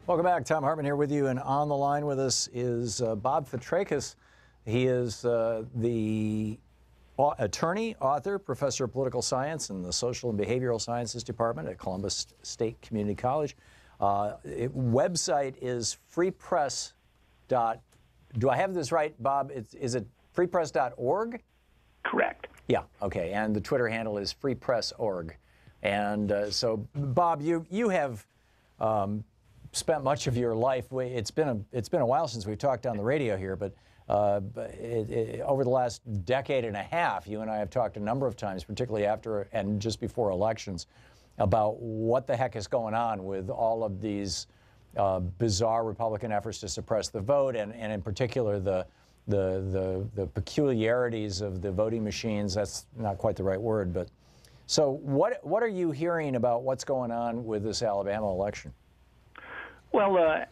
Welcome back. Thom Hartmann here with you, and on the line with us is Bob Fritrakis. He is the attorney, author, professor of political science in the Social and Behavioral Sciences Department at Columbus State Community College. Website is freepress. Do I have this right, Bob? Is it freepress.org? Correct. Yeah, okay. And the Twitter handle is freepress.org. And so, Bob, you have spent much of your life. It's been a while since we've talked on the radio here, but over the last decade and a half, you and I have talked a number of times, particularly after and just before elections, about what the heck is going on with all of these bizarre Republican efforts to suppress the vote, and in particular the peculiarities of the voting machines. That's not quite the right word, but so what are you hearing about what's going on with this Alabama election? Well,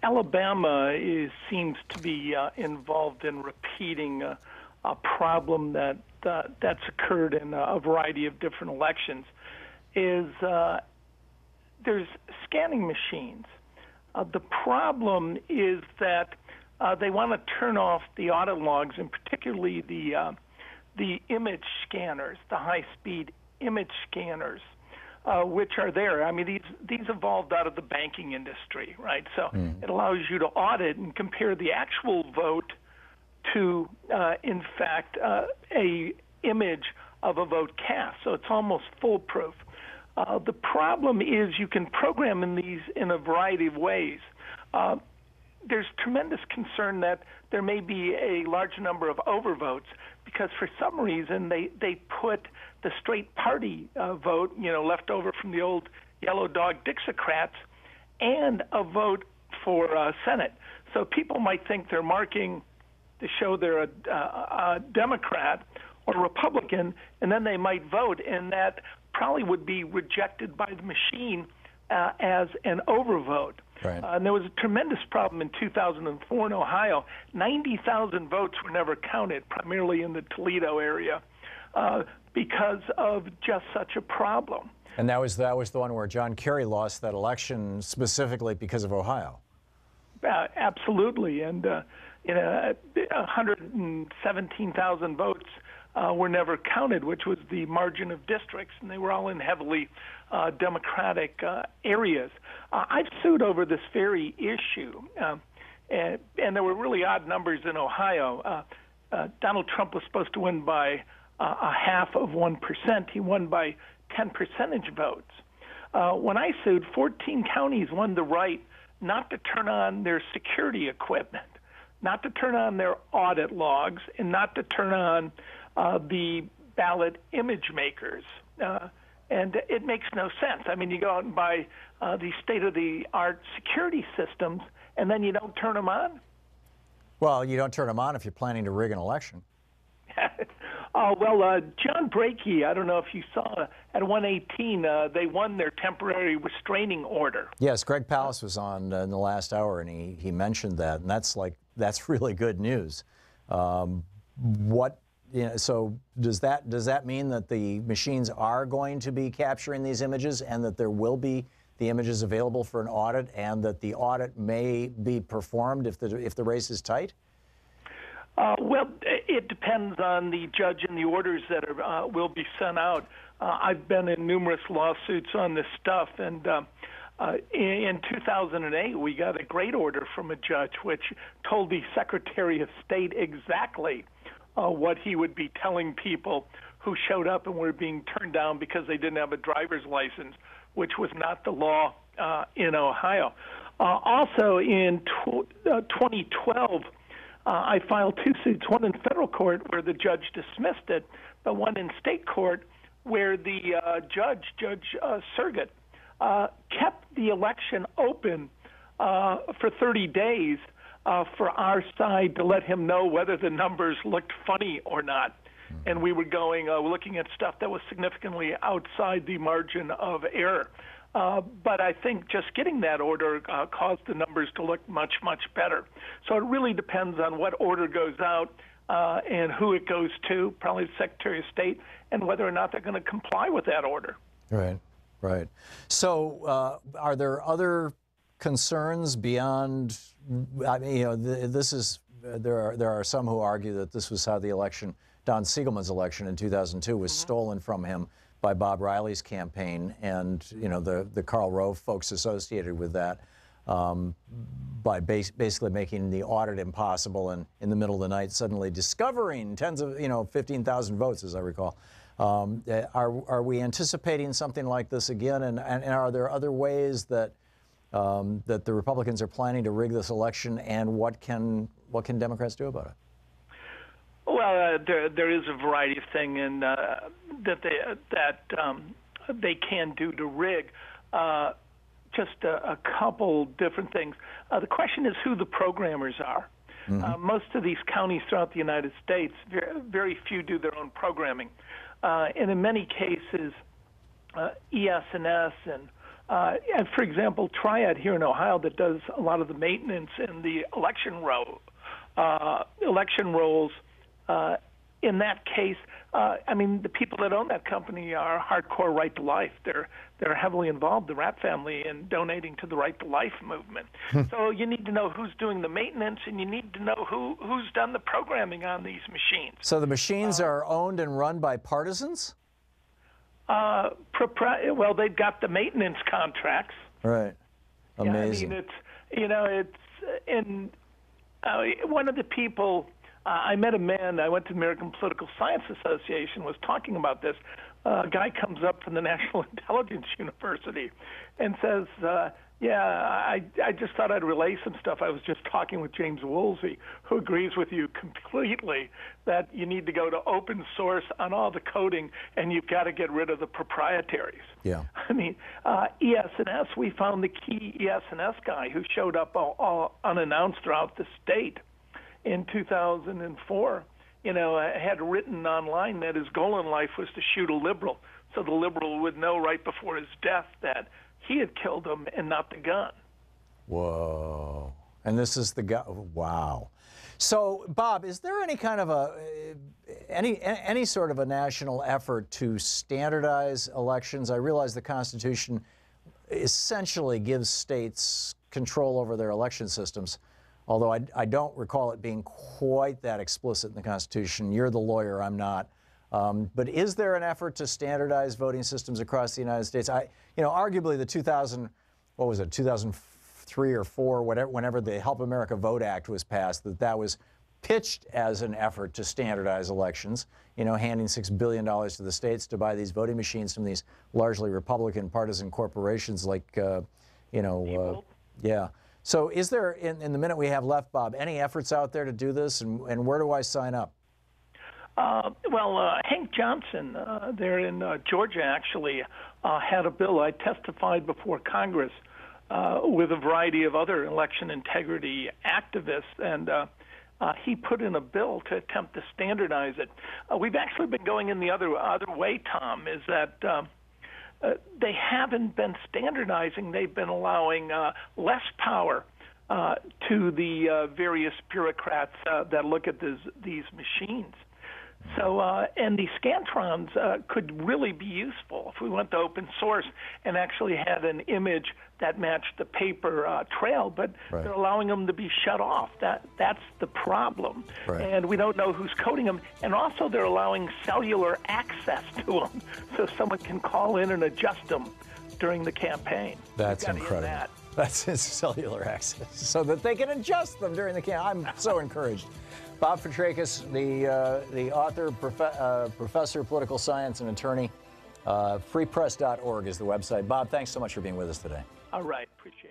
Alabama seems to be involved in repeating a problem that's occurred in a variety of different elections. There's scanning machines. The problem is that they want to turn off the audit logs, and particularly the image scanners, the high-speed image scanners, which are there. I mean, these evolved out of the banking industry, right? So it allows you to audit and compare the actual vote to, in fact, a image of a vote cast. So it's almost foolproof. The problem is you can program these in a variety of ways. There's tremendous concern that there may be a large number of overvotes because for some reason they put the straight party vote, left over from the old yellow dog Dixiecrats, and a vote for Senate. So people might think they're marking to show they're a Democrat or Republican, and then they might vote, and that probably would be rejected by the machine as an overvote. Right. And there was a tremendous problem in 2004 in Ohio. 90,000 votes were never counted, primarily in the Toledo area, because of just such a problem. And that was the one where John Kerry lost that election specifically because of Ohio. Absolutely, and 117,000 votes were never counted, which was the margin of districts, and they were all in heavily Democratic areas. I've sued over this very issue, and there were really odd numbers in Ohio. Donald Trump was supposed to win by 0.5%. He won by 10 percentage votes. When I sued, 14 counties won the right not to turn on their security equipment, not to turn on their audit logs, and not to turn on the ballot image makers. And it makes no sense. I mean, you go out and buy these state-of-the-art security systems, and then you don't turn them on? Well, you don't turn them on if you're planning to rig an election. John Brakey, I don't know if you saw, at 118, they won their temporary restraining order. Yes, Greg Palast was on in the last hour, and he mentioned that, and that's really good news. So does that mean that the machines are going to be capturing these images, and that there will be the images available for an audit, and that the audit may be performed if the race is tight? Well, it depends on the judge and the orders that will be sent out. I've been in numerous lawsuits on this stuff, and in 2008, we got a great order from a judge which told the Secretary of State exactly what he would be telling people who showed up and were being turned down because they didn't have a driver's license, which was not the law in Ohio. Also, in 2012, I filed two suits, one in federal court where the judge dismissed it, but one in state court where the Judge Surgott, kept the election open for 30 days for our side to let him know whether the numbers looked funny or not. And we were looking at stuff that was significantly outside the margin of error. But I think just getting that order caused the numbers to look much, much better. So it really depends on what order goes out and who it goes to, probably the Secretary of State, and whether or not they're going to comply with that order. Right, right. So are there other concerns beyond? I mean, you know, this is there are some who argue that this was how the election, Don Siegelman's election in 2002, was stolen from him by Bob Riley's campaign, and you know the Karl Rove folks associated with that, by basically making the audit impossible, and in the middle of the night suddenly discovering 15,000 votes, as I recall. Are we anticipating something like this again, and are there other ways that that the Republicans are planning to rig this election, and what can Democrats do about it? Well, there is a variety of things that they can do to rig. Just a couple different things. The question is who the programmers are. Mm-hmm. Most of these counties throughout the United States, very few do their own programming. And in many cases, ES&S and for example, Triad here in Ohio that does a lot of the maintenance in the election rolls. In that case, I mean, the people that own that company are hardcore Right to Life. They're heavily involved, the Rapp family, in donating to the Right to Life movement. So you need to know who's doing the maintenance, and you need to know who's done the programming on these machines. So the machines are owned and run by partisans? Well, they've got the maintenance contracts. Right. Amazing. Yeah, I mean, one of the people. I met a man, I went to the American Political Science Association, was talking about this. A guy comes up from the National Intelligence University and says, I just thought I'd relay some stuff. I was just talking with James Woolsey, who agrees with you completely that you need to go to open source on all the coding, and you've got to get rid of the proprietaries. Yeah. I mean, ES&S, we found the key ES&S guy who showed up all unannounced throughout the state. In 2004, had written online that his goal in life was to shoot a liberal, so the liberal would know right before his death that he had killed him and not the gun. Whoa! And this is the guy. Wow. So, Bob, is there any kind of any sort of a national effort to standardize elections? I realize the Constitution essentially gives states control over their election systems. Although I don't recall it being quite that explicit in the Constitution. You're the lawyer, I'm not. But is there an effort to standardize voting systems across the United States? Arguably the 2003 or 4, whenever the Help America Vote Act was passed, that was pitched as an effort to standardize elections, handing $6 billion to the states to buy these voting machines from these largely Republican partisan corporations like, yeah. So is there, in the minute we have left, Bob, any efforts out there to do this, and where do I sign up? Hank Johnson there in Georgia actually had a bill. I testified before Congress with a variety of other election integrity activists, and he put in a bill to attempt to standardize it. We've actually been going in the other way, Tom, is that they haven't been standardizing. They've been allowing less power to the various bureaucrats that look at these machines. So, and the Scantrons could really be useful if we went to open source and actually had an image that matched the paper trail, but right. They're allowing them to be shut off. That's the problem. Right. And we don't know who's coding them. And also they're allowing cellular access to them so someone can call in and adjust them during the campaign. That's incredible. That's his cellular access so that they can adjust them during the campaign. I'm so encouraged. Bob Fritrakis, the author, professor of political science and attorney. Freepress.org is the website. Bob, thanks so much for being with us today. All right. Appreciate it.